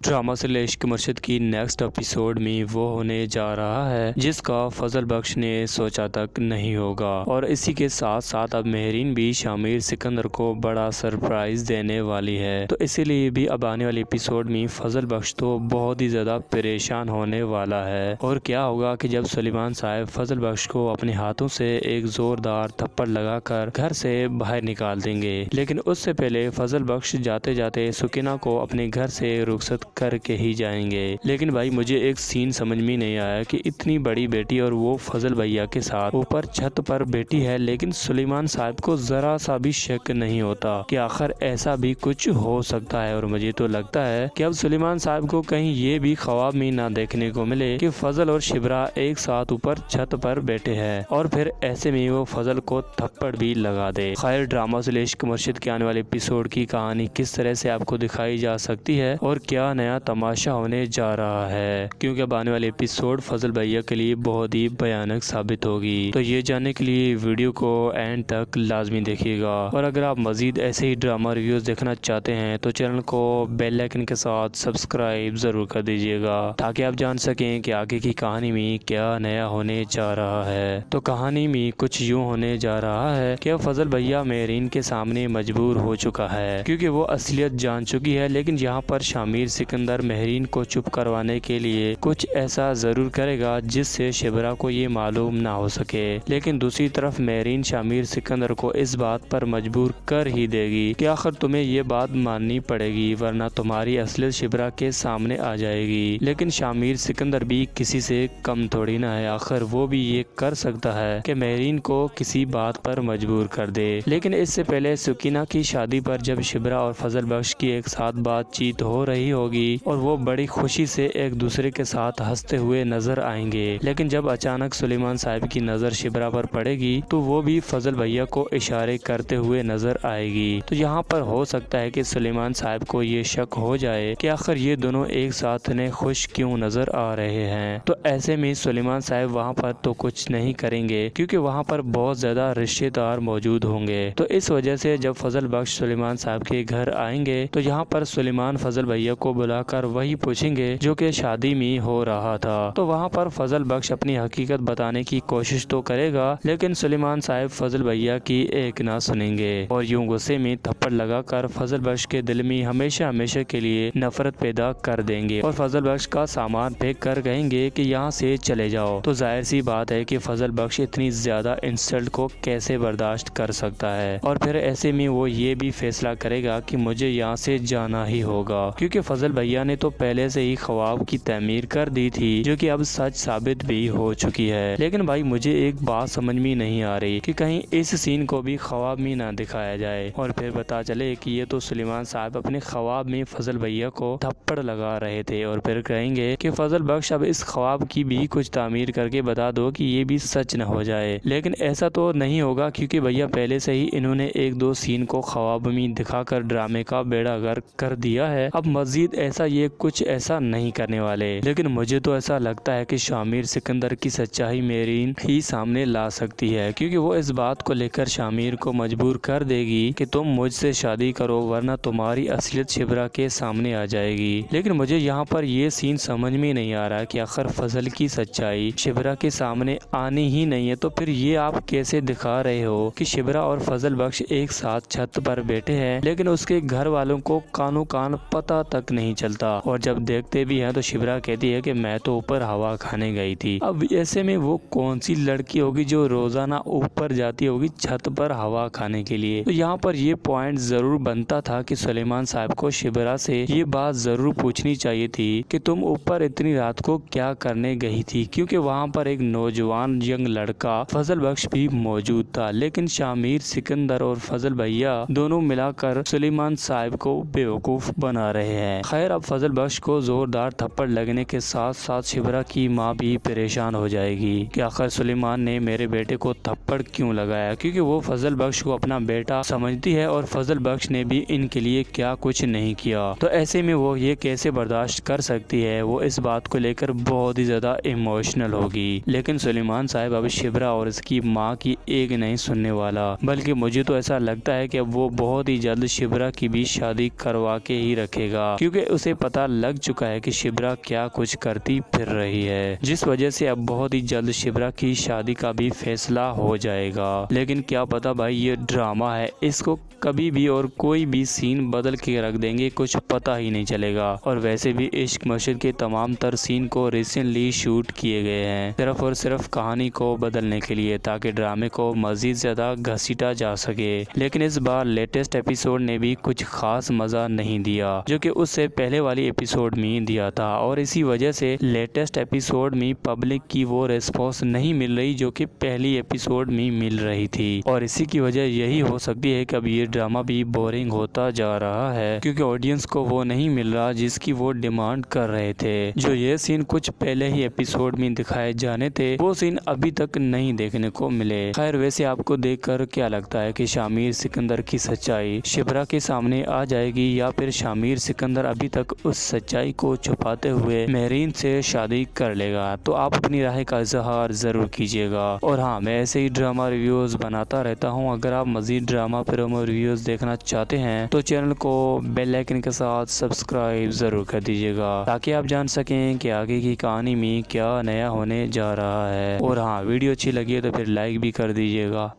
Drama से इश्क मुर्शिद की नेक्स्ट एपिसोड में वो होने जा रहा है जिसका फजल बख्श ने सोचा तक नहीं होगा। और इसी के साथ साथ अब मेहरीन भी शामिर सिकंदर को बड़ा सरप्राइज देने वाली है। तो इसीलिए भी अब आने वाले एपिसोड में फजल बख्श तो बहुत ही ज़्यादा परेशान होने वाला है। और क्या होगा कि जब सुलेमान साहब फजल बख्श को अपने हाथों से एक ज़ोरदार थप्पड़ लगाकर घर से बाहर निकाल देंगे। लेकिन उससे पहले फजल बख्श जाते जाते सुकीना को अपने घर से रुखसत करके ही जाएंगे। लेकिन भाई मुझे एक सीन समझ में नहीं आया कि इतनी बड़ी बेटी और वो फजल भैया के साथ ऊपर छत पर बैठी है, लेकिन सुलेमान साहब को जरा सा भी शक नहीं होता कि आखिर ऐसा भी कुछ हो सकता है। और मुझे तो लगता है कि अब सुलेमान साहब को कहीं ये भी ख्वाब में ना देखने को मिले कि फजल और शिबरा एक साथ ऊपर छत पर बैठे हैं और फिर ऐसे में वो फजल को थप्पड़ भी लगा दे। खैर, ड्रामा से इश्क मुर्शिद के आने वाले एपिसोड की कहानी किस तरह से आपको दिखाई जा सकती है और क्या नया तमाशा होने जा रहा है, क्योंकि अब आने वाले एपिसोड फजल भैया के लिए बहुत ही भयानक साबित होगी। तो ये जानने के लिए वीडियो को एंड तक लाजमी देखिएगा। और अगर आप मजीद ऐसे ही ड्रामा रिव्यूज देखना चाहते हैं तो चैनल को बेल आइकन के साथ सब्सक्राइब जरूर कर दीजिएगा ताकि आप जान सकें कि आगे की कहानी में क्या नया होने जा रहा है। तो कहानी में कुछ यूँ होने जा रहा है कि फजल भैया मेहरीन के सामने मजबूर हो चुका है क्योंकि वो असलियत जान चुकी है। लेकिन यहाँ पर शामिर सिकंदर मेहरीन को चुप करवाने के लिए कुछ ऐसा जरूर करेगा जिससे शिबरा को ये मालूम ना हो सके। लेकिन दूसरी तरफ मेहरीन शामिर सिकंदर को इस बात पर मजबूर कर ही देगी कि आखिर तुम्हें ये बात माननी पड़ेगी वरना तुम्हारी असलियत शिबरा के सामने आ जाएगी। लेकिन शामिर सिकंदर भी किसी से कम थोड़ी ना है, आखिर वो भी ये कर सकता है कि मेहरीन को किसी बात पर मजबूर कर दे। लेकिन इससे पहले सुकीना की शादी पर जब शिबरा और फजल बख्श की एक साथ बातचीत हो रही होगी और वो बड़ी खुशी से एक दूसरे के साथ हंसते हुए नजर आएंगे। लेकिन जब अचानक सुलेमान साहब की नजर शिबरा पर पड़ेगी तो वो भी फजल भैया को इशारे करते हुए नजर आएगी। तो यहाँ पर हो सकता है कि सुलेमान साहब को ये शक हो जाए कि आखिर ये दोनों एक साथ ने खुश क्यों नजर आ रहे हैं। तो ऐसे में सुलेमान साहब वहाँ पर तो कुछ नहीं करेंगे क्योंकि वहाँ पर बहुत ज्यादा रिश्तेदार मौजूद होंगे। तो इस वजह से जब फजल बख्श सुलेमान साहब के घर आएंगे तो यहाँ पर सुलेमान फजल भैया को बुलाकर वही पूछेंगे जो कि शादी में हो रहा था। तो वहाँ पर फजल बख्श अपनी हकीकत बताने की कोशिश तो करेगा लेकिन सुलेमान साहब फजल भैया की एक ना सुनेंगे और यूं गुस्से में थप्पड़ लगाकर फजल बख्श के दिल में हमेशा हमेशा के लिए नफरत पैदा कर देंगे और फजल बख्श का सामान फेंक कर कहेंगे कि यहाँ से चले जाओ। तो जाहिर सी बात है कि फजल बख्श इतनी ज्यादा इंसल्ट को कैसे बर्दाश्त कर सकता है और फिर ऐसे में वो ये भी फैसला करेगा कि मुझे यहाँ से जाना ही होगा क्योंकि फजल भैया ने तो पहले से ही ख्वाब की तमीर कर दी थी जो कि अब सच साबित भी हो चुकी है। लेकिन भाई मुझे एक बात समझ में नहीं आ रही कि कहीं इस सीन को भी ख्वाब में ना दिखाया जाए और फिर पता चले कि ये तो सुलेमान साहब अपने ख्वाब में फजल भैया को थप्पड़ लगा रहे थे और फिर कहेंगे कि फजल बख्श अब इस ख्वाब की भी कुछ तामीर करके बता दो कि ये भी सच न हो जाए। लेकिन ऐसा तो नहीं होगा क्योंकि भैया पहले से ही इन्होंने एक दो सीन को ख्वाब में दिखाकर ड्रामे का बेड़ा गर्क कर दिया है। अब मजीद ऐसा ये कुछ ऐसा नहीं करने वाले। लेकिन मुझे तो ऐसा लगता है कि शामिर सिकंदर की सच्चाई मेहरीन ही सामने ला सकती है क्योंकि वो इस बात को लेकर शामिर को मजबूर कर देगी कि तुम मुझसे शादी करो वरना तुम्हारी असलियत शिबरा के सामने आ जाएगी। लेकिन मुझे यहाँ पर ये सीन समझ में नहीं आ रहा कि आखिर फजल की सच्चाई शिबरा के सामने आनी ही नहीं है तो फिर ये आप कैसे दिखा रहे हो कि शिबरा और फजल बख्श एक साथ छत पर बैठे हैं लेकिन उसके घर वालों को कानो कान पता तक नहीं चलता और जब देखते भी हैं तो शिबरा कहती है कि मैं तो ऊपर हवा खाने गई थी। अब ऐसे में वो कौन सी लड़की होगी जो रोजाना ऊपर जाती होगी छत पर हवा खाने के लिए। तो यहाँ पर ये पॉइंट जरूर बनता था कि सुलेमान साहब को शिबरा से ये बात जरूर पूछनी चाहिए थी कि तुम ऊपर इतनी रात को क्या करने गई थी क्योंकि वहाँ पर एक नौजवान यंग लड़का फजल बख्श भी मौजूद था। लेकिन शामिर सिकंदर और फजल भैया दोनों मिलाकर सुलेमान साहब को बेवकूफ बना रहे हैं। खैर, अब फजल बख्श को जोरदार थप्पड़ लगने के साथ साथ शिबरा की माँ भी परेशान हो जाएगी कि आखिर सुलेमान ने मेरे बेटे को थप्पड़ क्यों लगाया क्योंकि वो फजल बख्श को अपना बेटा समझती है और फजल बख्श ने भी इनके लिए क्या कुछ नहीं किया। तो ऐसे में वो ये कैसे बर्दाश्त कर सकती है, वो इस बात को लेकर बहुत ही ज्यादा इमोशनल होगी। लेकिन सुलेमान साहब अब शिबरा और इसकी माँ की एक नहीं सुनने वाला, बल्कि मुझे तो ऐसा लगता है कि अब वो बहुत ही जल्द शिबरा की भी शादी करवा के ही रखेगा क्योंकि उसे पता लग चुका है कि शिप्रा क्या कुछ करती फिर रही है, जिस वजह से अब बहुत ही जल्द शिप्रा की शादी का भी फैसला हो जाएगा। लेकिन क्या पता भाई, ये ड्रामा है, इसको कभी भी और कोई भी सीन बदल के रख देंगे, कुछ पता ही नहीं चलेगा। और वैसे भी इश्क मस्जिद के तमाम तर सीन को रिसेंटली शूट किए गए हैं सिर्फ और सिर्फ कहानी को बदलने के लिए, ताकि ड्रामे को मजीद ज्यादा घसीटा जा सके। लेकिन इस बार लेटेस्ट एपिसोड ने भी कुछ खास मजा नहीं दिया, जो कि उससे पहले वाली एपिसोड में दिया था। और इसी वजह से लेटेस्ट एपिसोड में पब्लिक की वो रिस्पॉन्स नहीं मिल रही जो कि पहली एपिसोड में मिल रही थी। और इसी की वजह यही हो सकती है कि अब ये ड्रामा भी बोरिंग होता जा रहा है, क्योंकि ऑडियंस को वो नहीं मिल रहा जिसकी वो डिमांड कर रहे थे। जो ये सीन कुछ पहले ही एपिसोड में दिखाए जाने थे, वो सीन अभी तक नहीं देखने को मिले। खैर, वैसे आपको देखकर क्या लगता है कि शामिर सिकंदर की सच्चाई शिप्रा के सामने आ जाएगी, या फिर शामिर सिकंदर अभी तक उस सच्चाई को छुपाते हुए मेहरीन से शादी कर लेगा? तो आप अपनी राय का इजहार जरूर कीजिएगा। और हाँ, मैं ऐसे ही ड्रामा रिव्यूज बनाता रहता हूँ। अगर आप मजीद ड्रामा प्रोमो रिव्यूज देखना चाहते हैं तो चैनल को बेल आइकन के साथ सब्सक्राइब जरूर कर दीजिएगा, ताकि आप जान सकें कि आगे की कहानी में क्या नया होने जा रहा है। और हाँ, वीडियो अच्छी लगी है तो फिर लाइक भी कर दीजिएगा।